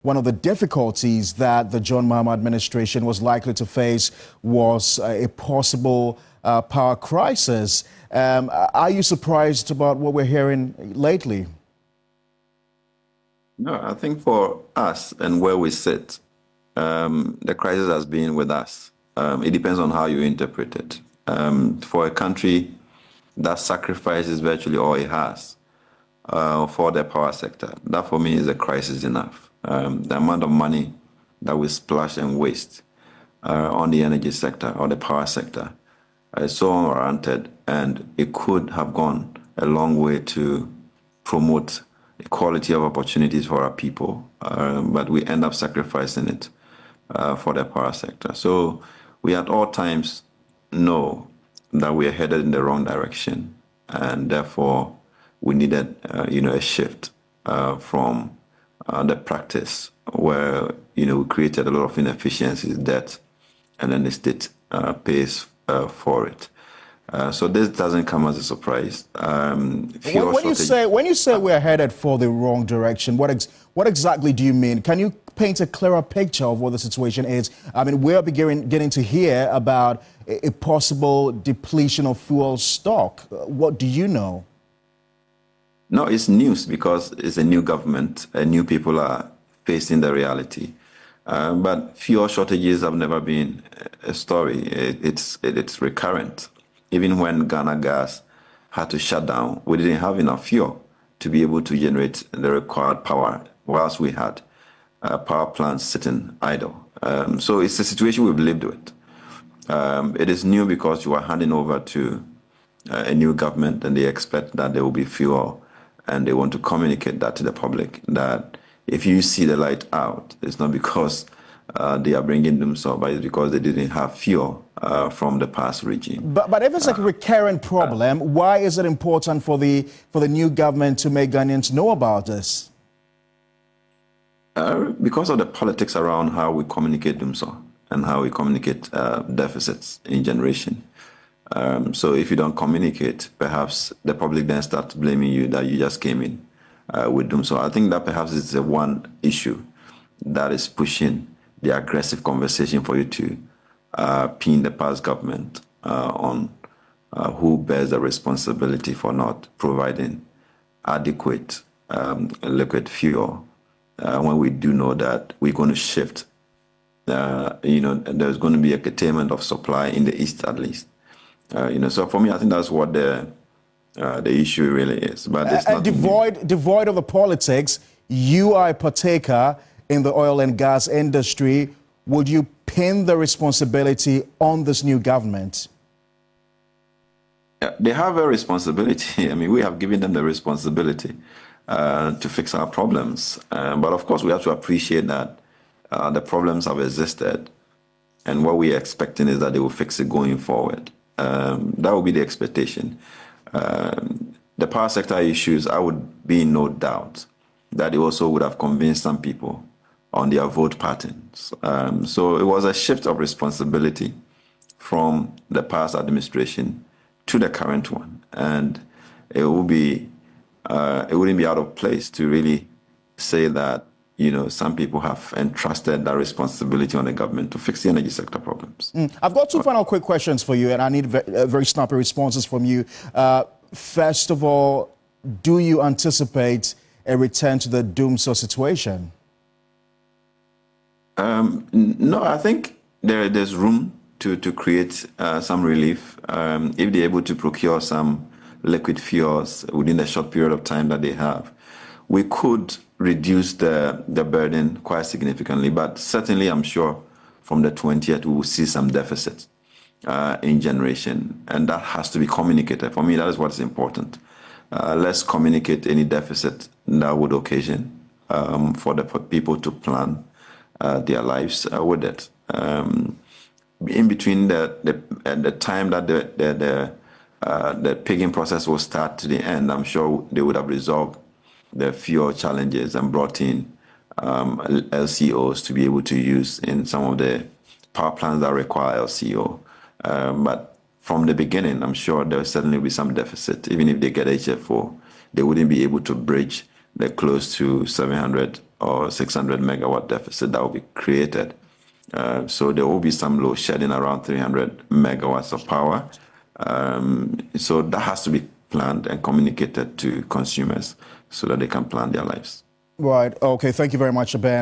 One of the difficulties that the John Mahama administration was likely to face was a possible power crisis. Are you surprised about what we're hearing lately? No, I think for us and where we sit, the crisis has been with us. It depends on how you interpret it. For a country that sacrifices virtually all it has for the power sector, that for me is a crisis enough. The amount of money that we splash and waste on the energy sector or the power sector is so unwarranted, and it could have gone a long way to promote equality of opportunities for our people, but we end up sacrificing it for the power sector. So we at all times know that we are headed in the wrong direction, and therefore we needed, a shift from the practice where, we created a lot of inefficiencies, debt, and then the state pays for it. So this doesn't come as a surprise. When you say we're headed for the wrong direction, what exactly do you mean? Can you paint a clearer picture of what the situation is? I mean, we're getting to hear about a possible depletion of fuel stock. What do you know? No, it's news because it's a new government and new people are facing the reality. But fuel shortages have never been a story. It's recurrent. Even when Ghana Gas had to shut down, we didn't have enough fuel to be able to generate the required power whilst we had power plants sitting idle. So it's a situation we've lived with. It is new because you are handing over to a new government and they expect that there will be fuel, and they want to communicate that to the public, that if you see the light out, it's not because they are bringing themselves, but it's because they didn't have fuel from the past regime. But if it's like a recurrent problem, why is it important for the new government to make Ghanaians know about this? Because of the politics around how we communicate themselves and how we communicate deficits in generation. So if you don't communicate, perhaps the public then starts blaming you that you just came in with them. So I think that perhaps is the one issue that is pushing the aggressive conversation for you to pin the past government on who bears the responsibility for not providing adequate liquid fuel when we do know that we're going to shift. There's going to be a curtailment of supply in the East at least. So for me, I think that's what the issue really is. But it's not devoid of the politics. You are a partaker in the oil and gas industry. Would you pin the responsibility on this new government? They have a responsibility. I mean, we have given them the responsibility to fix our problems. But of course, we have to appreciate that the problems have existed, and what we're expecting is that they will fix it going forward. That would be the expectation. The power sector issues, I would be in no doubt that it also would have convinced some people on their vote patterns. So it was a shift of responsibility from the past administration to the current one, and it wouldn't be out of place to really say that some people have entrusted that responsibility on the government to fix the energy sector problems. I've got two final quick questions for you, and I need very snappy responses from you. First of all, do you anticipate a return to the doomsday situation? No, I think there's room to create some relief. If they're able to procure some liquid fuels within the short period of time that they have, we could reduce the burden quite significantly. But certainly, I'm sure from the 20th, we will see some deficits in generation. And that has to be communicated. For me, that is what's important. Let's communicate any deficit that would occasion for the people to plan their lives with it. In between the time that the pigging process will start to the end, I'm sure they would have resolved the fuel challenges and brought in LCOs to be able to use in some of the power plants that require LCO. But from the beginning, I'm sure there will certainly be some deficit. Even if they get HFO, they wouldn't be able to bridge the close to 700 or 600 megawatt deficit that will be created. So there will be some load shedding around 300 megawatts of power. So that has to be planned and communicated to consumers so that they can plan their lives. Right. Okay. Thank you very much, Ben.